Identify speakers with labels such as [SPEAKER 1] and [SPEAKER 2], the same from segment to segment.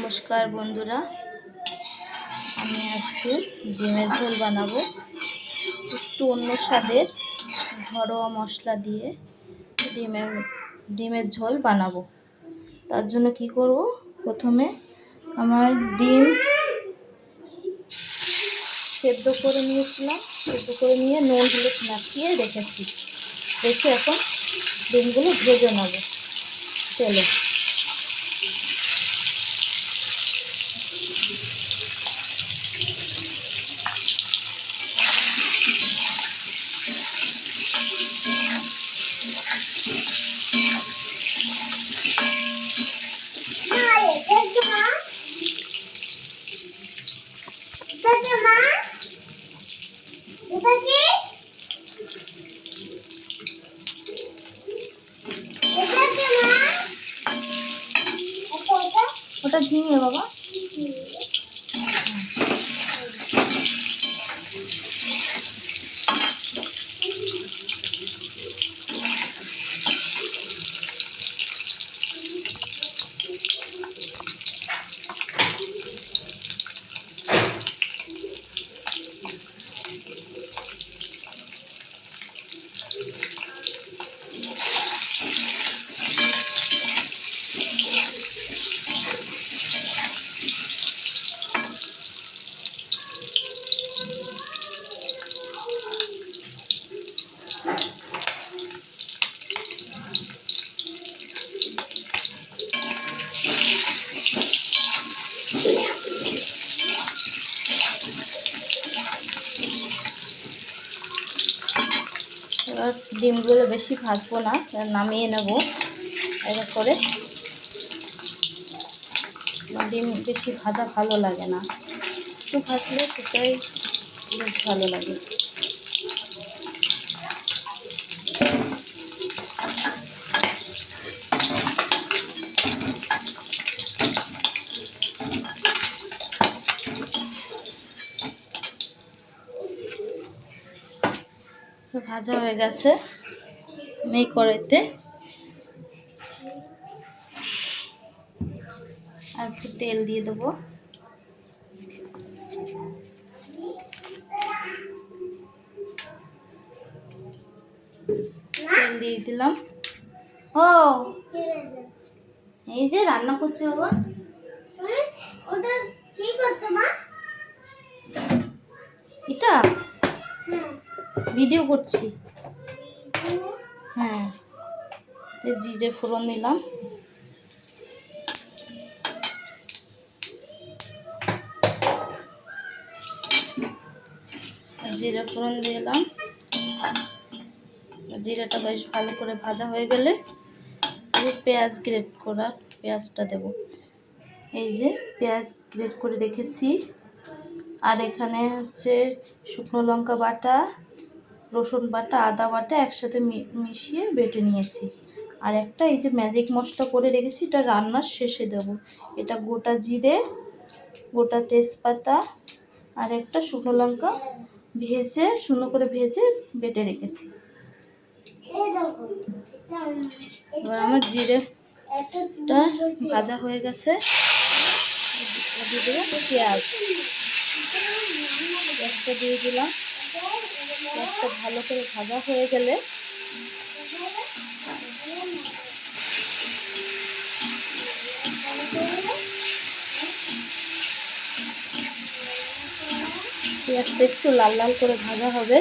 [SPEAKER 1] নমস্কার বন্ধুরা, আমি আজকে ডিমের ঝোল বানাবো। একটু অন্য স্বাদের ঘরোয়া মশলা দিয়ে ডিমের ঝোল বানাবো। তার জন্য কি করব, প্রথমে আমার ডিম সেদ্ধ করে নিয়েছিলাম। সেদ্ধ করে নিয়ে নুন হলুদ মাখিয়ে রেখে এখন ডিমগুলো ভেজে নেব তেলে। ওটা ঝিঙে বাবা। এবার ডিমগুলো বেশি ভাজবো না, নামিয়ে নেব। এবার করে ডিম বেশি ভাজা ভালো লাগে না, একটু ভাজলে সেটাই বেশ ভালো লাগে। ভাজা হয়ে গেছে। আমি কড়াইতে আর একটু তেল দিয়ে দেবো। তেল দিয়ে দিলাম। ও এই যে রান্না করছে বাবা। ওটা কি করছে মা? এটা ভিডিও করছি। হ্যাঁ, জিরে ফোড়ন দিলাম। জিরে ফোড়ন দিলাম। জিরাটা বেশ ভালো করে ভাজা হয়ে গেলে পেঁয়াজ গ্রেট করা পেঁয়াজটা দেব। এই যে পেঁয়াজ গ্রেট করে রেখেছি। আর এখানে হচ্ছে শুকনো লঙ্কা বাটা, রসুন বাটা, আদা বাটা একসাথে মিশিয়ে বেটে নিয়েছি। আর একটা এই যে ম্যাজিক মশলা করে রেখেছি, এটা রান্নার শেষে দেব। এটা গোটা জিরে, গোটা তেজপাতা আর একটা শুকনো লঙ্কা ভেজে সুন্দর করে ভেজে বেটে রেখেছি। এবার আমার জিরেটা ভাজা হয়ে গেছে। দিয়ে দেবো পেঁয়াজটা দিয়ে দিলাম। পেঁয়াজটা ভালো করে ভাজা হয়ে গেলে পেঁয়াজটা একটু লাল লাল করে ভাজা হবে।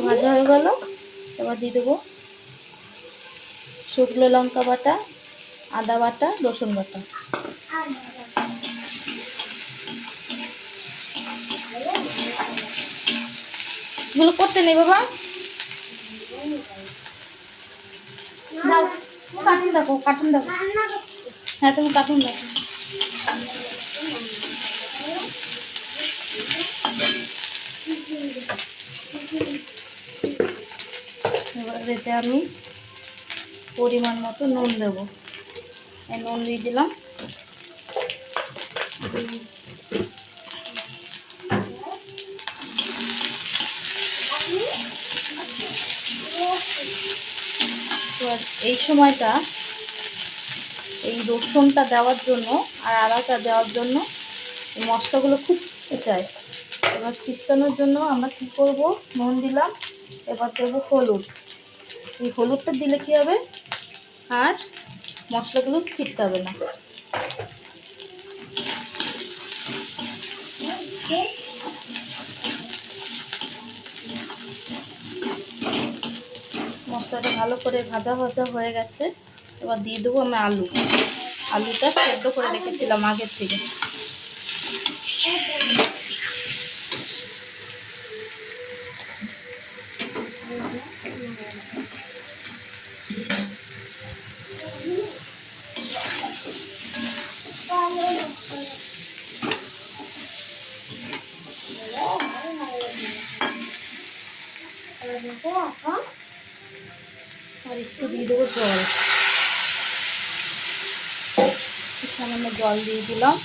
[SPEAKER 1] ভাজা হয়ে গেল। এবার দিয়ে দেবো শুকনো লঙ্কা বাটা, আদা বাটা, রসুন বাটা। এগুলো করতে নেই বাবা। দাও কার্টুন দেখো, কার্টুন দেখো। হ্যাঁ তুমি কার্টুন দেখো। এবার এতে আমি পরিমাণ মতো নুন দেবো। এই নুন দিয়ে দিলাম। এবার এই সময়টা এই রসুনটা দেওয়ার জন্য আর আদাটা দেওয়ার জন্য এই মশলাগুলো খুব ছিটায়। এবার ছিটানোর জন্য আমরা কী করব, নুন দিলাম, এবার দেবো হলুদ। এই হলুদটা দিলে কী হবে, আর মশলাগুলো ছিটকাবে না। মশলাটা ভালো করে ভাজা ভাজা হয়ে গেছে। এবার দিয়ে দেবো আমি আলুটা সেদ্ধ করে রেখেছিলাম আগের থেকে। আর একটু দিয়ে দেবো জল, সামান্য জল দিয়ে দিলাম।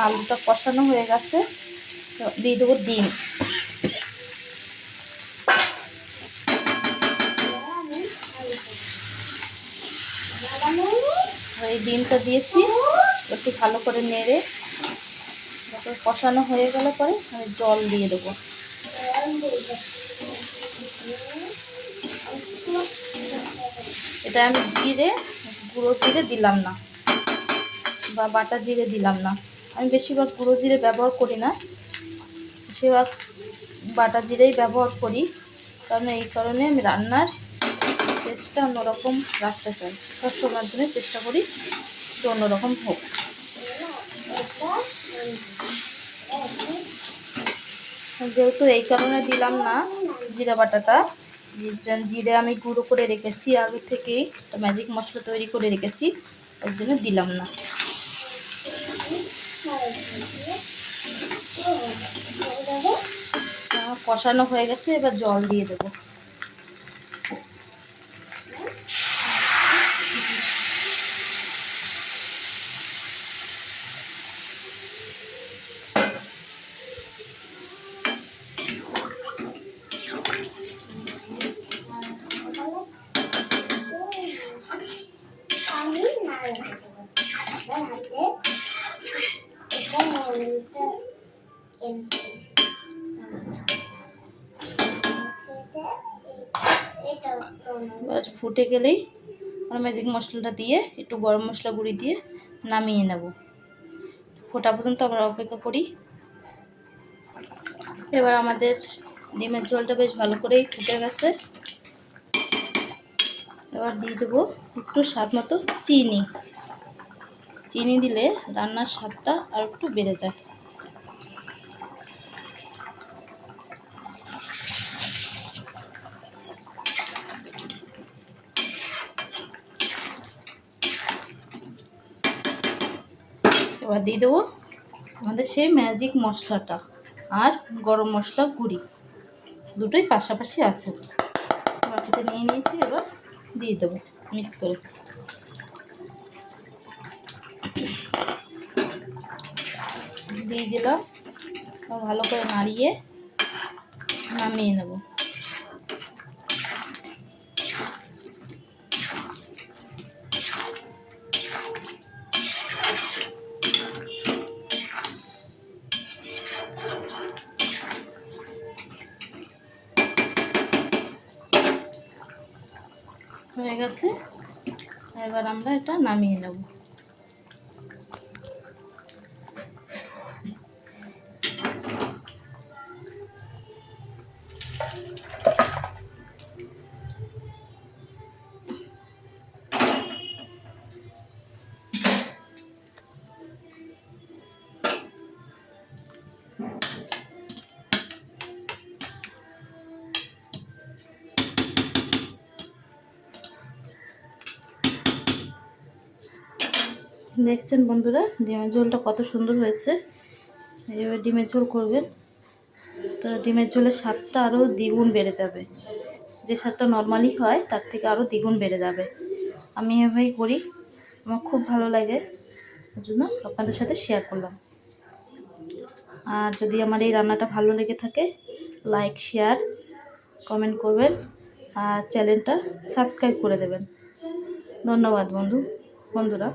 [SPEAKER 1] আলুটা কষানো হয়ে গেছে, দিয়ে দেবো ডিম। এই ডিমটা দিয়েছি, একটু ভালো করে নেড়ে কষানো হয়ে গেলে পরে আমি জল দিয়ে দেবো। এটা আমি গুঁড়ো জিরে দিলাম না বা বাটা জিরে দিলাম না। আমি বেশিরভাগ গুঁড়ো জিরে ব্যবহার করি না, বেশিরভাগ বাটা জিরেই ব্যবহার করি। কারণ এই কারণে আমি রান্নার টেস্টটা অন্যরকম রাখতে চাই, সবসময়ের জন্য চেষ্টা করি যে অন্যরকম হোক। যেহেতু এই কারণে দিলাম না জিরা বাটাটা, জিরে আমি গুঁড়ো করে রেখেছি আগে থেকেই, ম্যাজিক মশলা তৈরি করে রেখেছি, ওর জন্য দিলাম না। কষানো হয়ে গেছে, এবার জল দিয়ে দেবো। এবার ফুটে গেলেই ম্যাজিক মশলাটা দিয়ে একটু গরম মশলা গুঁড়ি দিয়ে নামিয়ে নেব। ফোটা পর্যন্ত আমরা অপেক্ষা করি। এবার আমাদের ডিমের ঝোলটা বেশ ভালো করেই ফুটে গেছে। এবার দিয়ে দেবো একটু স্বাদ মতো চিনি দিলে রান্নার স্বাদটা আর একটু বেড়ে যায়। এবার দিয়ে দেবো আমাদের সেই ম্যাজিক মশলাটা আর গরম মশলা গুঁড়ি, দুটোই পাশাপাশি আছে, বাটিতে নিয়ে নিয়েছি। এবার দিয়ে দেবো মিক্স করে। দিয়ে দিলাম, ভালো করে নাড়িয়ে নামিয়ে নেব। হয়ে গেছে, এবার আমরা এটা নামিয়ে নেব। দেখছেন বন্ধুরা ডিমের ঝোলটা কত সুন্দর হয়েছে। এবার ডিমের ঝোল করবেন, তো ডিমের ঝোলের স্বাদটা আরও দ্বিগুণ বেড়ে যাবে। যে স্বাদটা নর্মালি হয় তার থেকে আরও দ্বিগুণ বেড়ে যাবে। আমি এভাবেই করি, আমার খুব ভালো লাগে, ওই জন্য আপনাদের সাথে শেয়ার করলাম। আর যদি আমার এই রান্নাটা ভালো লেগে থাকে, লাইক শেয়ার কমেন্ট করবেন আর চ্যানেলটা সাবস্ক্রাইব করে দেবেন। ধন্যবাদ বন্ধুরা।